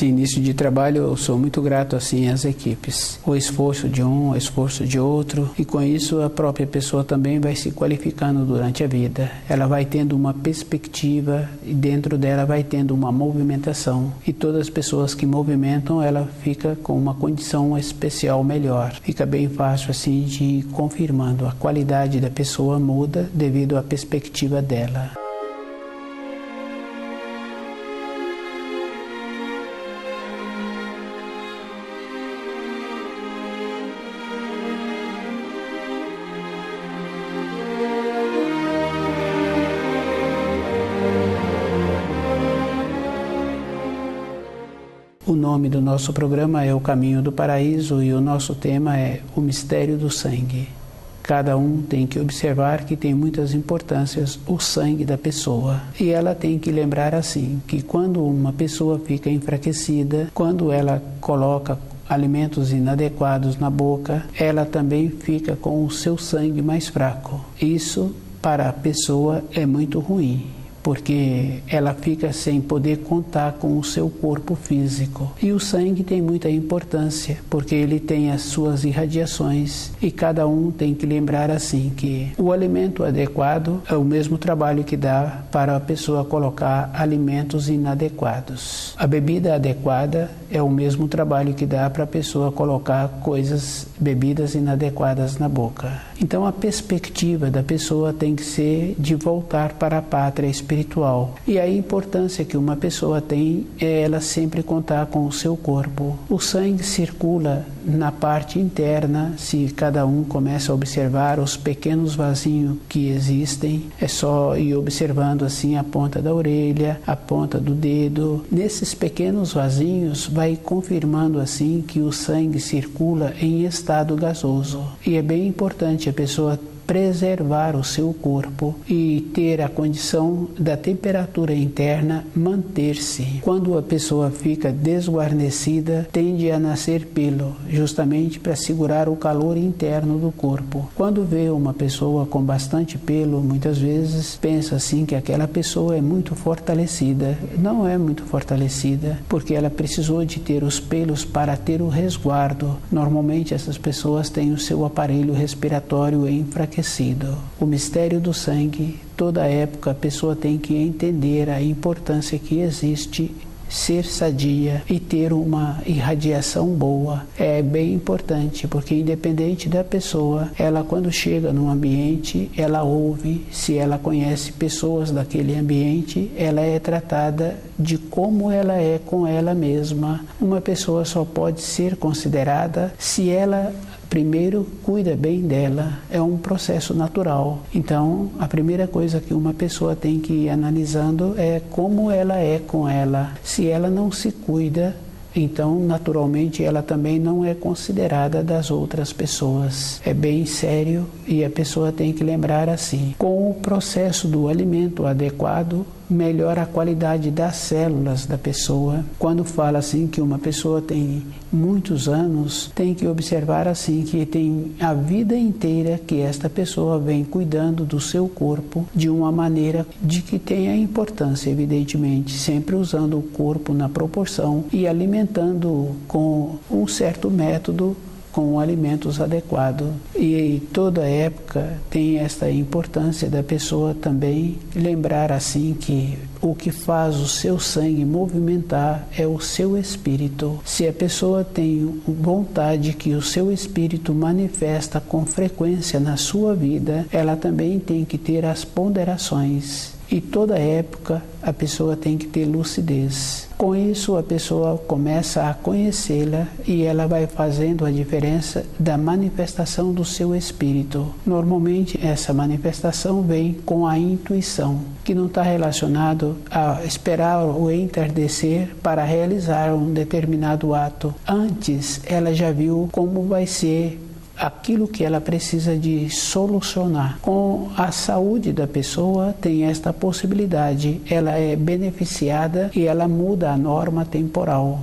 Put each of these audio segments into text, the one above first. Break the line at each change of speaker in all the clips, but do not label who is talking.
Nesse início de trabalho eu sou muito grato assim às equipes. O esforço de um, o esforço de outro, e com isso a própria pessoa também vai se qualificando durante a vida. Ela vai tendo uma perspectiva e dentro dela vai tendo uma movimentação. E todas as pessoas que movimentam, ela fica com uma condição especial melhor. Fica bem fácil assim de ir confirmando. A qualidade da pessoa muda devido à perspectiva dela. O nome do nosso programa é O Caminho do Paraíso e o nosso tema é o mistério do sangue. Cada um tem que observar que tem muitas importâncias o sangue da pessoa. E ela tem que lembrar assim, que quando uma pessoa fica enfraquecida, quando ela coloca alimentos inadequados na boca, ela também fica com o seu sangue mais fraco. Isso para a pessoa é muito ruim, porque ela fica sem poder contar com o seu corpo físico. E o sangue tem muita importância, porque ele tem as suas irradiações, e cada um tem que lembrar assim que o alimento adequado é o mesmo trabalho que dá para a pessoa colocar alimentos inadequados. A bebida adequada é o mesmo trabalho que dá para a pessoa colocar bebidas inadequadas na boca. Então a perspectiva da pessoa tem que ser de voltar para a pátria espiritual. E a importância que uma pessoa tem é ela sempre contar com o seu corpo. O sangue circula na parte interna. Se cada um começa a observar os pequenos vasinhos que existem, é só ir observando assim a ponta da orelha, a ponta do dedo. Nesses pequenos vasinhos vai confirmando assim que o sangue circula em estado gasoso. E é bem importante a pessoa preservar o seu corpo e ter a condição da temperatura interna manter-se. Quando a pessoa fica desguarnecida, tende a nascer pelo, justamente para segurar o calor interno do corpo. Quando vê uma pessoa com bastante pelo, muitas vezes pensa assim que aquela pessoa é muito fortalecida. Não é muito fortalecida, porque ela precisou de ter os pelos para ter o resguardo. Normalmente essas pessoas têm o seu aparelho respiratório enfraquecido. O mistério do sangue, toda época a pessoa tem que entender a importância que existe ser sadia e ter uma irradiação boa. É bem importante, porque independente da pessoa, ela quando chega num ambiente, ela ouve, se ela conhece pessoas daquele ambiente, ela é tratada de como ela é com ela mesma. Uma pessoa só pode ser considerada se ela primeiro cuida bem dela. É um processo natural. Então, a primeira coisa que uma pessoa tem que ir analisando é como ela é com ela. Se ela não se cuida, então, naturalmente, ela também não é considerada das outras pessoas. É bem sério e a pessoa tem que lembrar assim. Com o processo do alimento adequado, melhora a qualidade das células da pessoa. Quando fala assim que uma pessoa tem muitos anos, tem que observar assim que tem a vida inteira que esta pessoa vem cuidando do seu corpo de uma maneira de que tenha importância, evidentemente, sempre usando o corpo na proporção e alimentando com um certo método, com alimentos adequados. E toda época tem esta importância da pessoa também lembrar assim que o que faz o seu sangue movimentar é o seu espírito. Se a pessoa tem vontade que o seu espírito manifesta com frequência na sua vida, ela também tem que ter as ponderações. E toda época a pessoa tem que ter lucidez. Com isso a pessoa começa a conhecê-la e ela vai fazendo a diferença da manifestação do seu espírito. Normalmente essa manifestação vem com a intuição, que não está relacionado a esperar o entardecer para realizar um determinado ato. Antes ela já viu como vai ser aquilo que ela precisa de solucionar. Com a saúde da pessoa tem esta possibilidade, ela é beneficiada e ela muda a norma temporal.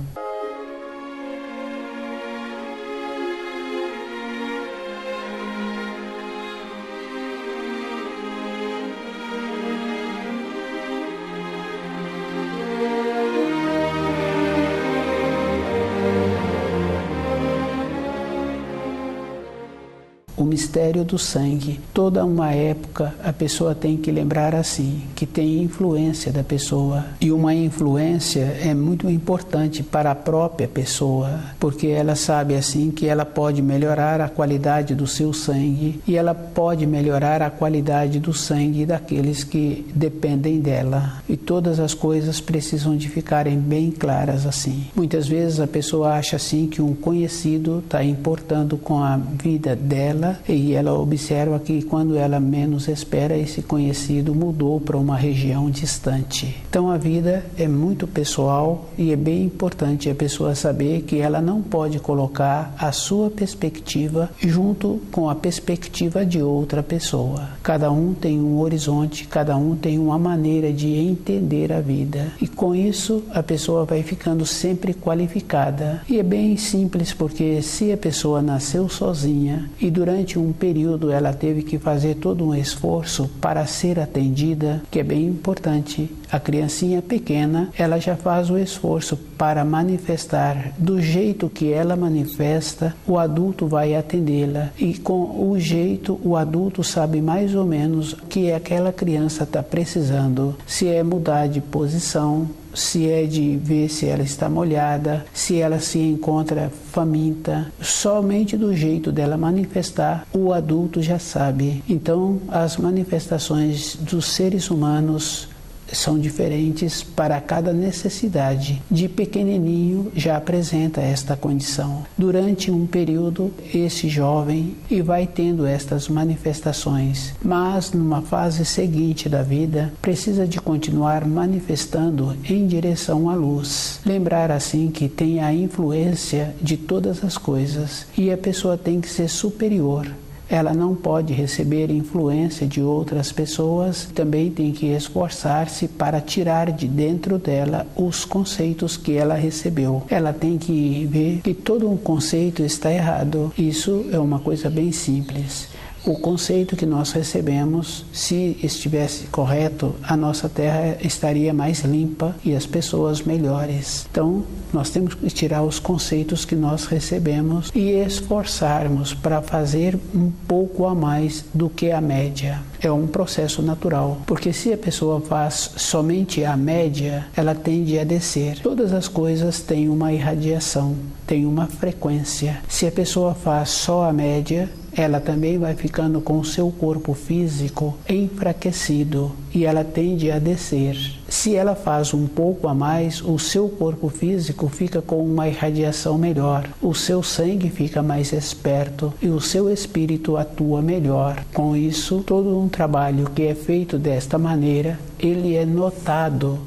o mistério do sangue. Toda uma época a pessoa tem que lembrar assim, que tem influência da pessoa. E uma influência é muito importante para a própria pessoa, porque ela sabe assim que ela pode melhorar a qualidade do seu sangue e ela pode melhorar a qualidade do sangue daqueles que dependem dela. E todas as coisas precisam de ficarem bem claras assim. Muitas vezes a pessoa acha assim que um conhecido está importando com a vida dela e ela observa que quando ela menos espera, esse conhecido mudou para uma região distante. Então a vida é muito pessoal e é bem importante a pessoa saber que ela não pode colocar a sua perspectiva junto com a perspectiva de outra pessoa. Cada um tem um horizonte, cada um tem uma maneira de entender a vida. E com isso a pessoa vai ficando sempre qualificada. E é bem simples, porque se a pessoa nasceu sozinha e durante um período ela teve que fazer todo um esforço para ser atendida, que é bem importante, a criancinha pequena, ela já faz o esforço para manifestar do jeito que ela manifesta, o adulto vai atendê-la e com o jeito o adulto sabe mais ou menos o que aquela criança está precisando, se é mudar de posição, se é de ver se ela está molhada, se ela se encontra faminta. Somente do jeito dela manifestar, o adulto já sabe. Então, as manifestações dos seres humanos são diferentes para cada necessidade. De pequenininho já apresenta esta condição. Durante um período, esse jovem e vai tendo estas manifestações, mas numa fase seguinte da vida, precisa de continuar manifestando em direção à luz. Lembrar assim que tem a influência de todas as coisas e a pessoa tem que ser superior. Ela não pode receber influência de outras pessoas, também tem que esforçar-se para tirar de dentro dela os conceitos que ela recebeu. Ela tem que ver que todo um conceito está errado. Isso é uma coisa bem simples. O conceito que nós recebemos, se estivesse correto, a nossa terra estaria mais limpa e as pessoas melhores. Então, nós temos que tirar os conceitos que nós recebemos e esforçarmos para fazer um pouco a mais do que a média. É um processo natural, porque se a pessoa faz somente a média, ela tende a descer. Todas as coisas têm uma irradiação, têm uma frequência. Se a pessoa faz só a média, ela também vai ficando com o seu corpo físico enfraquecido e ela tende a descer. Se ela faz um pouco a mais, o seu corpo físico fica com uma irradiação melhor, o seu sangue fica mais esperto e o seu espírito atua melhor. Com isso, todo um trabalho que é feito desta maneira, ele é notado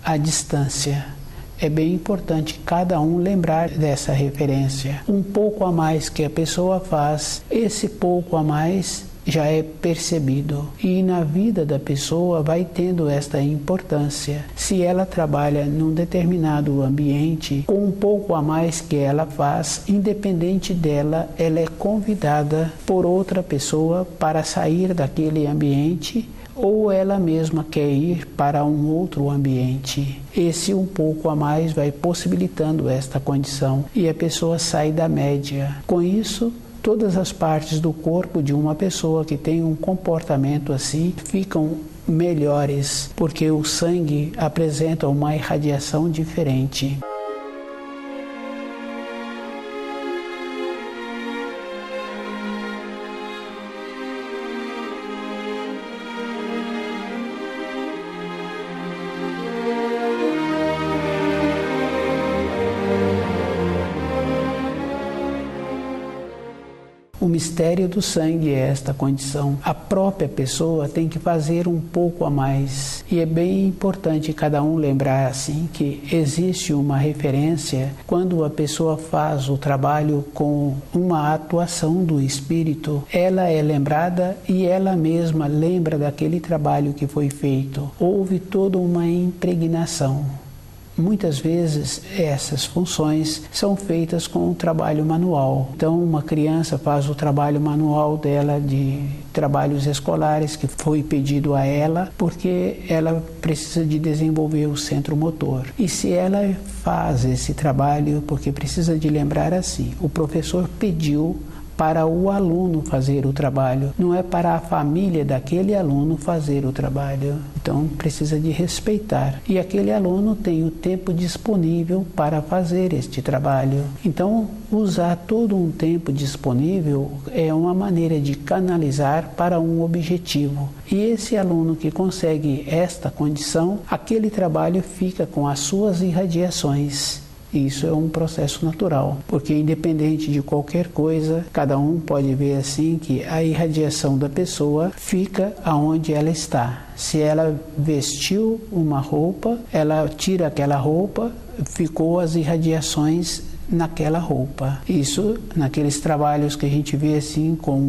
à distância. É bem importante cada um lembrar dessa referência. Um pouco a mais que a pessoa faz, esse pouco a mais já é percebido. E na vida da pessoa vai tendo esta importância. Se ela trabalha num determinado ambiente, com um pouco a mais que ela faz, independente dela, ela é convidada por outra pessoa para sair daquele ambiente, ou ela mesma quer ir para um outro ambiente. Esse um pouco a mais vai possibilitando esta condição e a pessoa sai da média. Com isso, todas as partes do corpo de uma pessoa que tem um comportamento assim ficam melhores, porque o sangue apresenta uma irradiação diferente. O mistério do sangue é esta condição. A própria pessoa tem que fazer um pouco a mais. E é bem importante cada um lembrar assim que existe uma referência quando a pessoa faz o trabalho com uma atuação do espírito. Ela é lembrada e ela mesma lembra daquele trabalho que foi feito. Houve toda uma impregnação. Muitas vezes essas funções são feitas com o trabalho manual. Então uma criança faz o trabalho manual dela de trabalhos escolares que foi pedido a ela porque ela precisa de desenvolver o centro motor. E se ela faz esse trabalho porque precisa de lembrar assim, o professor pediu para o aluno fazer o trabalho, não é para a família daquele aluno fazer o trabalho. Então precisa de respeitar. E aquele aluno tem o tempo disponível para fazer este trabalho. Então usar todo um tempo disponível é uma maneira de canalizar para um objetivo. E esse aluno que consegue esta condição, aquele trabalho fica com as suas irradiações. Isso é um processo natural, porque independente de qualquer coisa, cada um pode ver assim que a irradiação da pessoa fica aonde ela está. Se ela vestiu uma roupa, ela tira aquela roupa, ficou as irradiações naquela roupa. Isso naqueles trabalhos que a gente vê assim com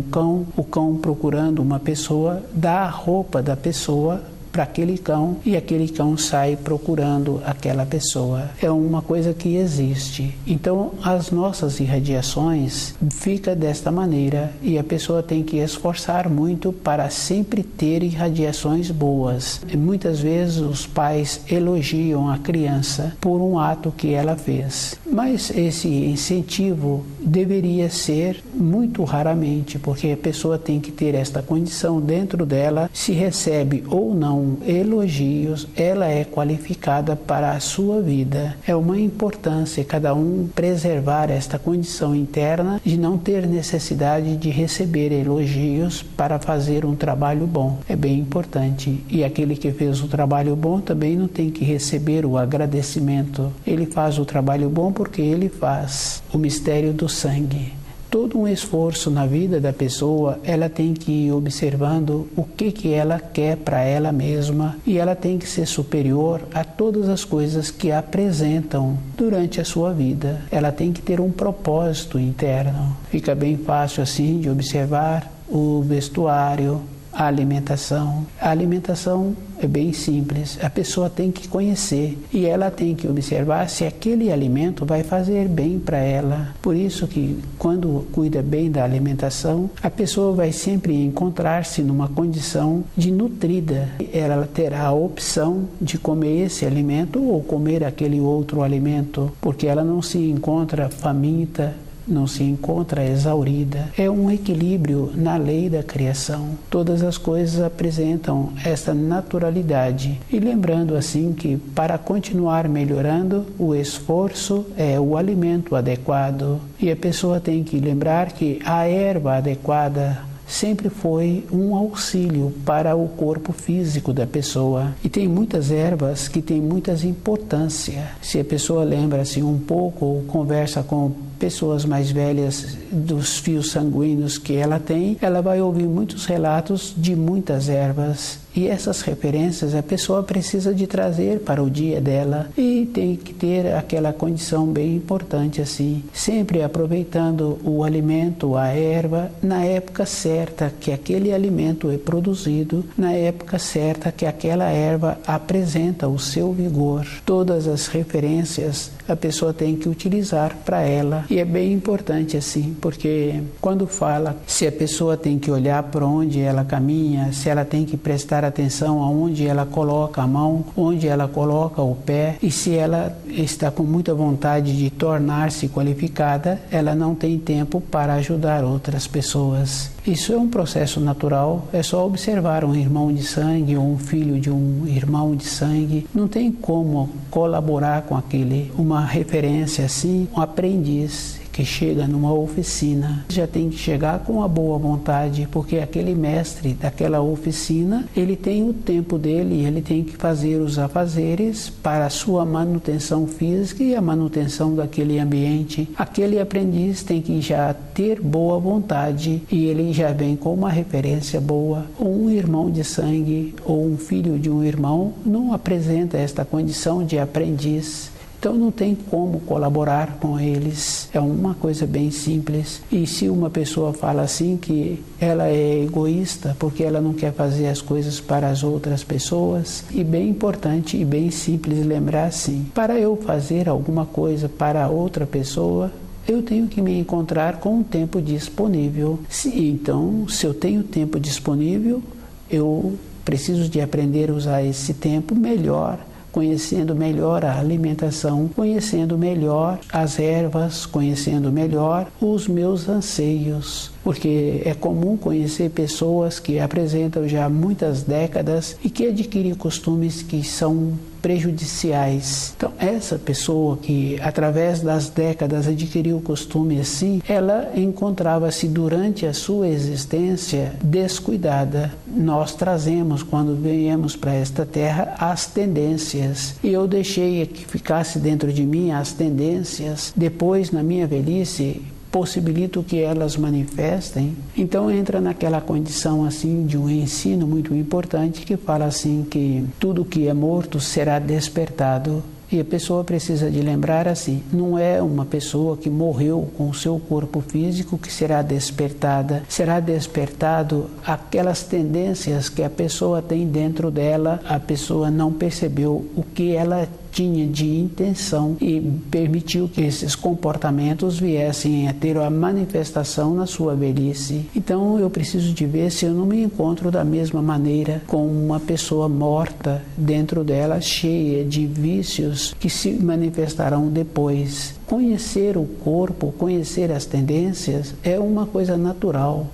o cão procurando uma pessoa, dá a roupa da pessoa para aquele cão e aquele cão sai procurando aquela pessoa. É uma coisa que existe. Então as nossas irradiações ficam desta maneira e a pessoa tem que esforçar muito para sempre ter irradiações boas. E muitas vezes os pais elogiam a criança por um ato que ela fez, mas esse incentivo deveria ser muito raramente, porque a pessoa tem que ter esta condição dentro dela, se recebe ou não elogios, ela é qualificada para a sua vida. É uma importância cada um preservar esta condição interna de não ter necessidade de receber elogios para fazer um trabalho bom. É bem importante. E aquele que fez o trabalho bom também não tem que receber o agradecimento. Ele faz o trabalho bom porque ele faz. O mistério do sangue. Todo um esforço na vida da pessoa, ela tem que ir observando o que ela quer para ela mesma e ela tem que ser superior a todas as coisas que a apresentam durante a sua vida. Ela tem que ter um propósito interno. Fica bem fácil assim de observar o vestuário, a alimentação. A alimentação é bem simples, a pessoa tem que conhecer e ela tem que observar se aquele alimento vai fazer bem para ela. Por isso que quando cuida bem da alimentação, a pessoa vai sempre encontrar-se numa condição de nutrida. Ela terá a opção de comer esse alimento ou comer aquele outro alimento, porque ela não se encontra faminta, não se encontra exaurida. É um equilíbrio na lei da criação. Todas as coisas apresentam esta naturalidade. E lembrando assim que para continuar melhorando, o esforço é o alimento adequado. E a pessoa tem que lembrar que a erva adequada sempre foi um auxílio para o corpo físico da pessoa. E tem muitas ervas que têm muitas importância. Se a pessoa lembra-se um pouco ou conversa com pessoas mais velhas dos fios sanguíneos que ela tem, ela vai ouvir muitos relatos de muitas ervas. E essas referências a pessoa precisa de trazer para o dia dela e tem que ter aquela condição bem importante assim, sempre aproveitando o alimento, a erva, na época certa que aquele alimento é produzido, na época certa que aquela erva apresenta o seu vigor. Todas as referências a pessoa tem que utilizar para ela e é bem importante assim, porque quando fala se a pessoa tem que olhar para onde ela caminha, se ela tem que prestar atenção aonde ela coloca a mão, onde ela coloca o pé, e se ela está com muita vontade de tornar-se qualificada, ela não tem tempo para ajudar outras pessoas. Isso é um processo natural, é só observar um irmão de sangue ou um filho de um irmão de sangue. Não tem como colaborar com aquele. Uma referência assim, um aprendiz que chega numa oficina, já tem que chegar com a boa vontade, porque aquele mestre daquela oficina, ele tem o tempo dele, ele tem que fazer os afazeres para a sua manutenção física e a manutenção daquele ambiente. Aquele aprendiz tem que já ter boa vontade e ele já vem com uma referência boa. Um irmão de sangue ou um filho de um irmão não apresenta esta condição de aprendiz. Então não tem como colaborar com eles. É uma coisa bem simples. E se uma pessoa fala assim que ela é egoísta porque ela não quer fazer as coisas para as outras pessoas, e bem importante e bem simples lembrar assim, para eu fazer alguma coisa para outra pessoa, eu tenho que me encontrar com o tempo disponível. Então, se eu tenho tempo disponível, eu preciso de aprender a usar esse tempo melhor conhecendo melhor a alimentação, conhecendo melhor as ervas, conhecendo melhor os meus anseios. Porque é comum conhecer pessoas que apresentam já muitas décadas e que adquirem costumes que são prejudiciais. Então, essa pessoa que, através das décadas, adquiriu o costume assim, ela encontrava-se durante a sua existência descuidada. Nós trazemos, quando viemos para esta terra, as tendências. E eu deixei que ficasse dentro de mim as tendências. Depois, na minha velhice, possibilito que elas manifestem. Então entra naquela condição assim de um ensino muito importante que fala assim que tudo que é morto será despertado. E a pessoa precisa de lembrar assim, não é uma pessoa que morreu com o seu corpo físico que será despertada. Será despertado aquelas tendências que a pessoa tem dentro dela, a pessoa não percebeu o que ela tinha de intenção e permitiu que esses comportamentos viessem a ter a manifestação na sua velhice. Então eu preciso de ver se eu não me encontro da mesma maneira com uma pessoa morta dentro dela, cheia de vícios que se manifestarão depois. Conhecer o corpo, conhecer as tendências é uma coisa natural.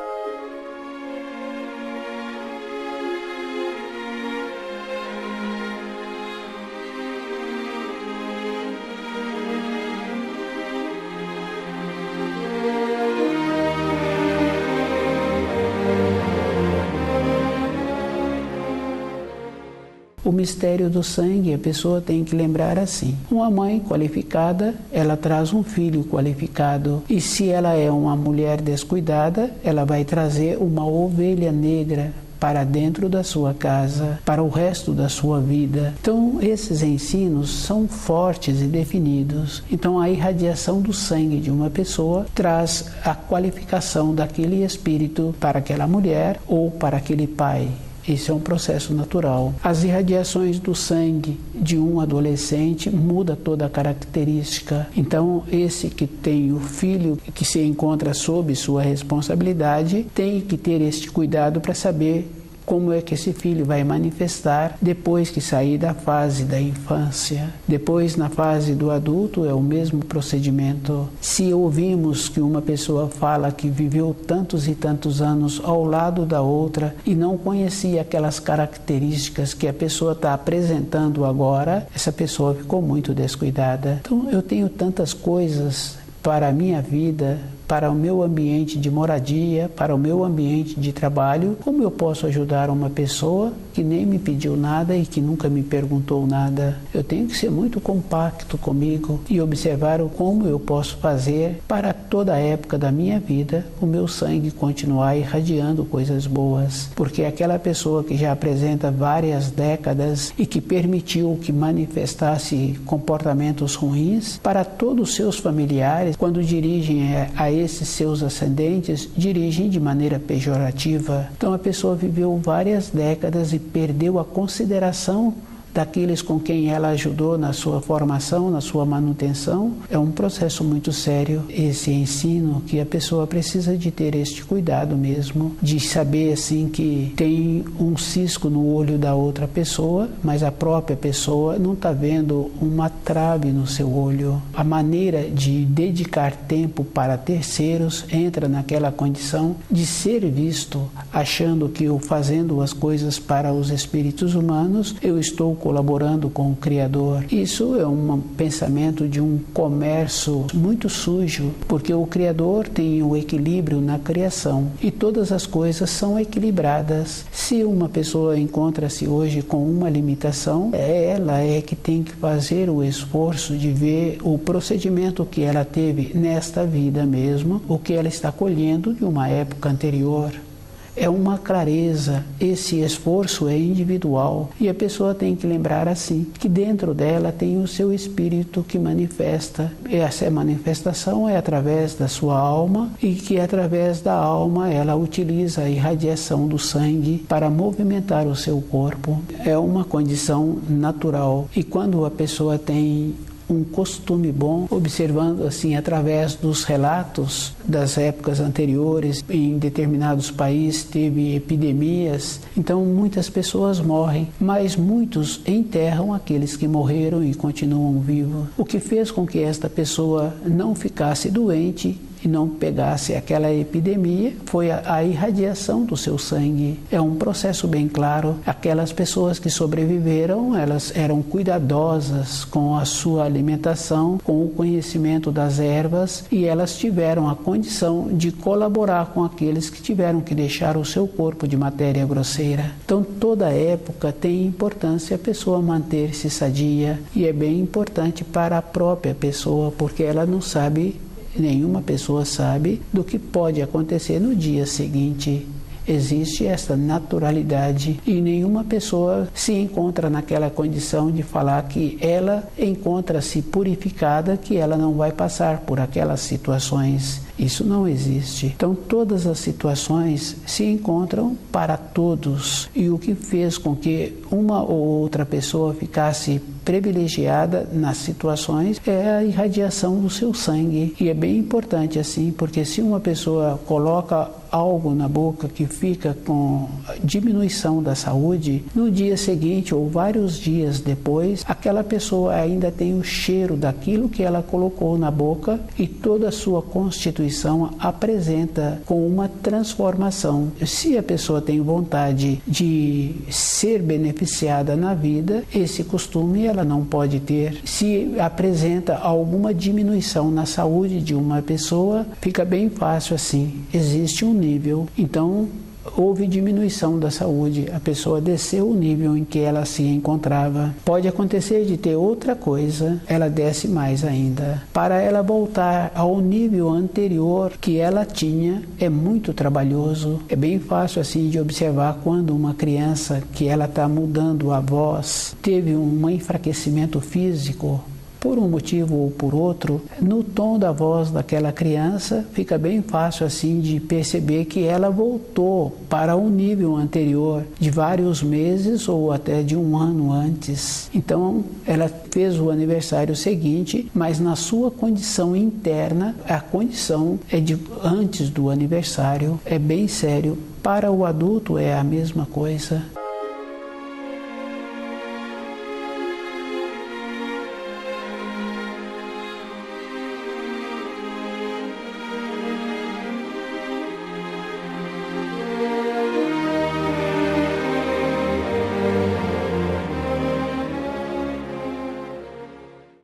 O mistério do sangue, a pessoa tem que lembrar assim. Uma mãe qualificada, ela traz um filho qualificado. E se ela é uma mulher descuidada, ela vai trazer uma ovelha negra para dentro da sua casa, para o resto da sua vida. Então, esses ensinos são fortes e definidos. Então, a irradiação do sangue de uma pessoa traz a qualificação daquele espírito para aquela mulher ou para aquele pai. Esse é um processo natural. As irradiações do sangue de um adolescente muda toda a característica. Então, esse que tem o filho que se encontra sob sua responsabilidade tem que ter este cuidado para saber como é que esse filho vai manifestar depois que sair da fase da infância. Depois, na fase do adulto, é o mesmo procedimento. Se ouvimos que uma pessoa fala que viveu tantos e tantos anos ao lado da outra e não conhecia aquelas características que a pessoa está apresentando agora, essa pessoa ficou muito descuidada. Então, eu tenho tantas coisas para a minha vida, para o meu ambiente de moradia, para o meu ambiente de trabalho. Como eu posso ajudar uma pessoa que nem me pediu nada e que nunca me perguntou nada? Eu tenho que ser muito compacto comigo e observar como eu posso fazer para toda a época da minha vida o meu sangue continuar irradiando coisas boas. Porque aquela pessoa que já apresenta várias décadas e que permitiu que manifestasse comportamentos ruins, para todos os seus familiares, quando dirigem a esses seus ascendentes, dirigem de maneira pejorativa. Então a pessoa viveu várias décadas e perdeu a consideração daqueles com quem ela ajudou na sua formação, na sua manutenção. É um processo muito sério esse ensino, que a pessoa precisa de ter este cuidado mesmo, de saber assim que tem um cisco no olho da outra pessoa, mas a própria pessoa não está vendo uma trave no seu olho. A maneira de dedicar tempo para terceiros entra naquela condição de ser visto, achando que eu fazendo as coisas para os espíritos humanos, eu estou colaborando com o Criador. Isso é um pensamento de um comércio muito sujo, porque o Criador tem o equilíbrio na criação e todas as coisas são equilibradas. Se uma pessoa encontra-se hoje com uma limitação, ela é que tem que fazer o esforço de ver o procedimento que ela teve nesta vida mesmo, o que ela está colhendo de uma época anterior. É uma clareza, esse esforço é individual e a pessoa tem que lembrar assim, que dentro dela tem o seu espírito que manifesta. Essa manifestação é através da sua alma e que através da alma ela utiliza a irradiação do sangue para movimentar o seu corpo. É uma condição natural e quando a pessoa tem um costume bom, observando assim através dos relatos das épocas anteriores. Em determinados países teve epidemias, então muitas pessoas morrem, mas muitos enterram aqueles que morreram e continuam vivos, o que fez com que esta pessoa não ficasse doente e não pegasse aquela epidemia foi a irradiação do seu sangue. É um processo bem claro. Aquelas pessoas que sobreviveram, elas eram cuidadosas com a sua alimentação, com o conhecimento das ervas, e elas tiveram a condição de colaborar com aqueles que tiveram que deixar o seu corpo de matéria grosseira. Então, toda época tem importância a pessoa manter-se sadia, e é bem importante para a própria pessoa, porque ela não sabe, nenhuma pessoa sabe do que pode acontecer no dia seguinte. Existe essa naturalidade e nenhuma pessoa se encontra naquela condição de falar que ela encontra-se purificada, que ela não vai passar por aquelas situações. Isso não existe. Então todas as situações se encontram para todos, e o que fez com que uma ou outra pessoa ficasse privilegiada nas situações é a irradiação do seu sangue. E é bem importante assim, porque se uma pessoa coloca algo na boca que fica com diminuição da saúde, no dia seguinte ou vários dias depois, aquela pessoa ainda tem o cheiro daquilo que ela colocou na boca, e toda a sua constituição apresenta com uma transformação. Se a pessoa tem vontade de ser beneficiada na vida, esse costume ela não pode ter. Se apresenta alguma diminuição na saúde de uma pessoa, fica bem fácil assim. Existe um nível, então houve diminuição da saúde, a pessoa desceu o nível em que ela se encontrava. Pode acontecer de ter outra coisa, ela desce mais ainda. Para ela voltar ao nível anterior que ela tinha, é muito trabalhoso. É bem fácil assim de observar quando uma criança que ela está mudando a voz, teve um enfraquecimento físico, por um motivo ou por outro, no tom da voz daquela criança, fica bem fácil assim de perceber que ela voltou para um nível anterior, de vários meses ou até de um ano antes. Então, ela fez o aniversário seguinte, mas na sua condição interna, a condição é de antes do aniversário. É bem sério. Para o adulto é a mesma coisa.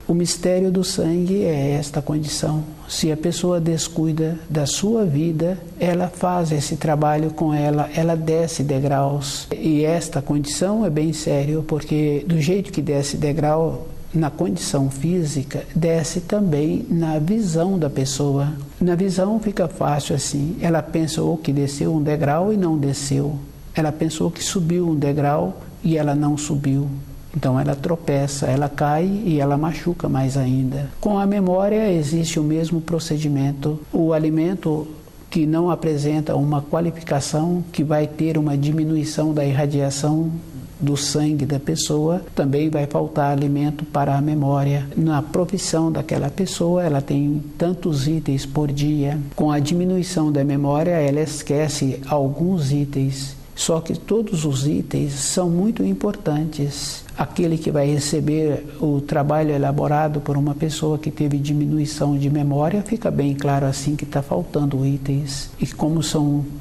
O mistério do sangue é esta condição. Se a pessoa descuida da sua vida, ela faz esse trabalho com ela desce degraus. E esta condição é bem sério, porque do jeito que desce degrau na condição física, desce também na visão da pessoa. Na visão fica fácil assim. Ela pensou que desceu um degrau e não desceu. Ela pensou que subiu um degrau e ela não subiu. Então ela tropeça, ela cai e ela machuca mais ainda. Com a memória existe o mesmo procedimento. O alimento que não apresenta uma qualificação, que vai ter uma diminuição da irradiação do sangue da pessoa, também vai faltar alimento para a memória. Na profissão daquela pessoa, ela tem tantos itens por dia. Com a diminuição da memória, ela esquece alguns itens. Só que todos os itens são muito importantes. Aquele que vai receber o trabalho elaborado por uma pessoa que teve diminuição de memória, fica bem claro assim que está faltando itens. E como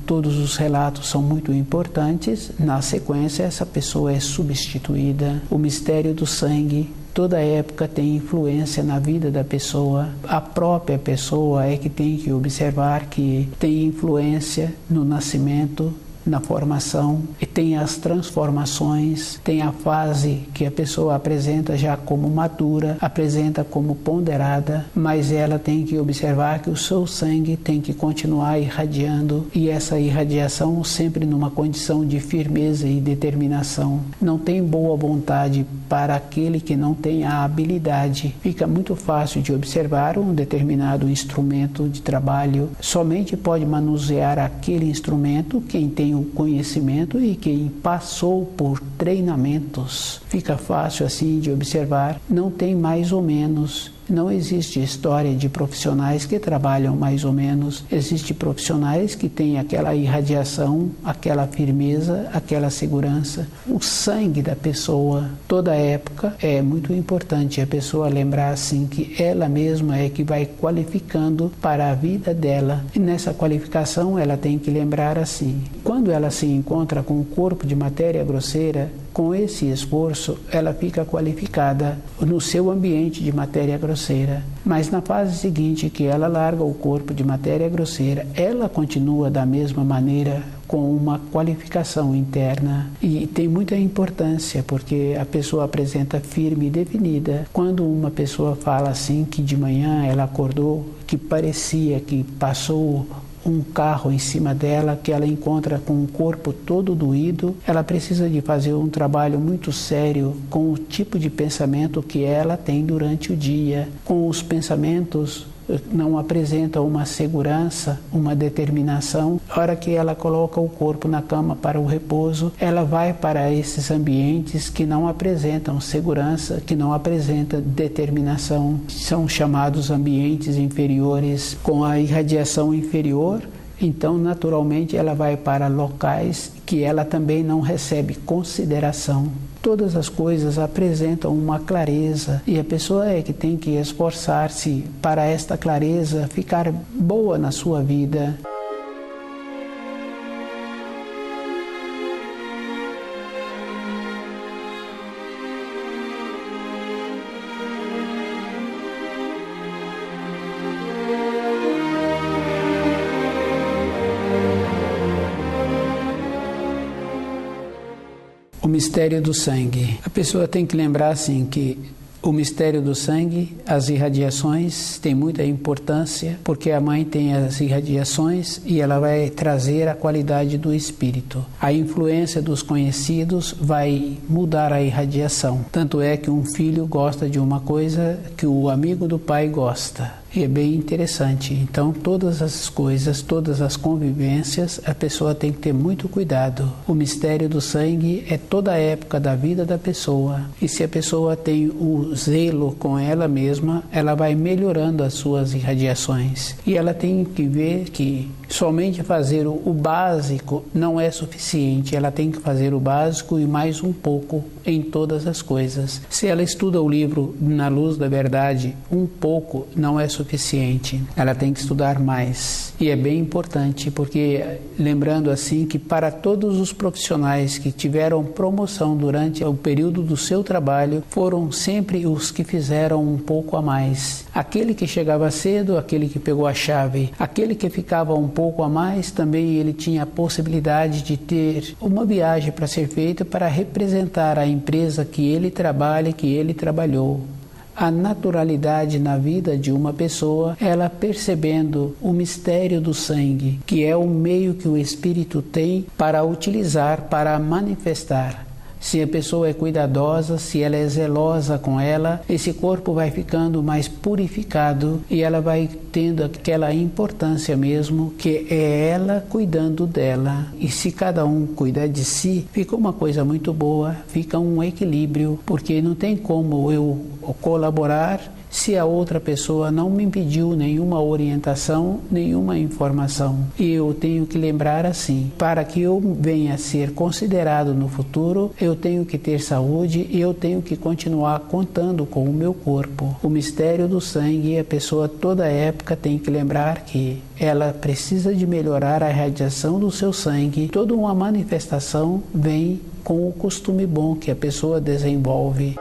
todos os relatos são muito importantes, na sequência essa pessoa é substituída. O mistério do sangue, toda época tem influência na vida da pessoa. A própria pessoa é que tem que observar que tem influência no nascimento, na formação, e tem as transformações, tem a fase que a pessoa apresenta já como madura, apresenta como ponderada, mas ela tem que observar que o seu sangue tem que continuar irradiando, e essa irradiação sempre numa condição de firmeza e determinação. Não tem boa vontade para aquele que não tem a habilidade. Fica muito fácil de observar um determinado instrumento de trabalho. Somente pode manusear aquele instrumento quem tem o conhecimento e quem passou por treinamentos, fica fácil assim de observar, não tem mais ou menos. Não existe história de profissionais que trabalham mais ou menos. Existem profissionais que têm aquela irradiação, aquela firmeza, aquela segurança. O sangue da pessoa, toda época, é muito importante a pessoa lembrar assim que ela mesma é que vai qualificando para a vida dela. E nessa qualificação ela tem que lembrar assim, quando ela se encontra com um corpo de matéria grosseira, com esse esforço, ela fica qualificada no seu ambiente de matéria grosseira. Mas na fase seguinte, que ela larga o corpo de matéria grosseira, ela continua da mesma maneira, com uma qualificação interna. E tem muita importância, porque a pessoa apresenta firme e definida. Quando uma pessoa fala assim, que de manhã ela acordou, que parecia que passou um carro em cima dela, que ela encontra com o corpo todo doído, ela precisa de fazer um trabalho muito sério com o tipo de pensamento que ela tem durante o dia. Com os pensamentos não apresenta uma segurança, uma determinação. A hora que ela coloca o corpo na cama para o repouso, ela vai para esses ambientes que não apresentam segurança, que não apresentam determinação. São chamados ambientes inferiores, com a irradiação inferior. Então, naturalmente, ela vai para locais que ela também não recebe consideração. Todas as coisas apresentam uma clareza e a pessoa é que tem que esforçar-se para esta clareza ficar boa na sua vida. O mistério do sangue. A pessoa tem que lembrar assim que o mistério do sangue, as irradiações, tem muita importância, porque a mãe tem as irradiações e ela vai trazer a qualidade do espírito. A influência dos conhecidos vai mudar a irradiação. Tanto é que um filho gosta de uma coisa que o amigo do pai gosta. E é bem interessante. Então, todas as coisas, todas as convivências, a pessoa tem que ter muito cuidado. O mistério do sangue é toda a época da vida da pessoa. E se a pessoa tem o zelo com ela mesma, ela vai melhorando as suas irradiações. E ela tem que ver que somente fazer o básico não é suficiente. Ela tem que fazer o básico e mais um pouco em todas as coisas. Se ela estuda o livro Na Luz da Verdade, um pouco não é suficiente. Ela tem que estudar mais. E é bem importante, porque lembrando assim que para todos os profissionais que tiveram promoção durante o período do seu trabalho, foram sempre os que fizeram um pouco a mais. Aquele que chegava cedo, aquele que pegou a chave, aquele que ficava um pouco a mais, também ele tinha a possibilidade de ter uma viagem para ser feita para representar a empresa que ele trabalha, que ele trabalhou. A naturalidade na vida de uma pessoa, ela percebendo o mistério do sangue, que é o meio que o espírito tem para utilizar, para manifestar. Se a pessoa é cuidadosa, se ela é zelosa com ela, esse corpo vai ficando mais purificado e ela vai tendo aquela importância mesmo, que é ela cuidando dela. E se cada um cuidar de si, fica uma coisa muito boa, fica um equilíbrio, porque não tem como eu colaborar se a outra pessoa não me pediu nenhuma orientação, nenhuma informação. E eu tenho que lembrar assim, para que eu venha a ser considerado no futuro, eu tenho que ter saúde e eu tenho que continuar contando com o meu corpo. O mistério do sangue, a pessoa toda época tem que lembrar que ela precisa de melhorar a radiação do seu sangue. Toda uma manifestação vem com o costume bom que a pessoa desenvolve.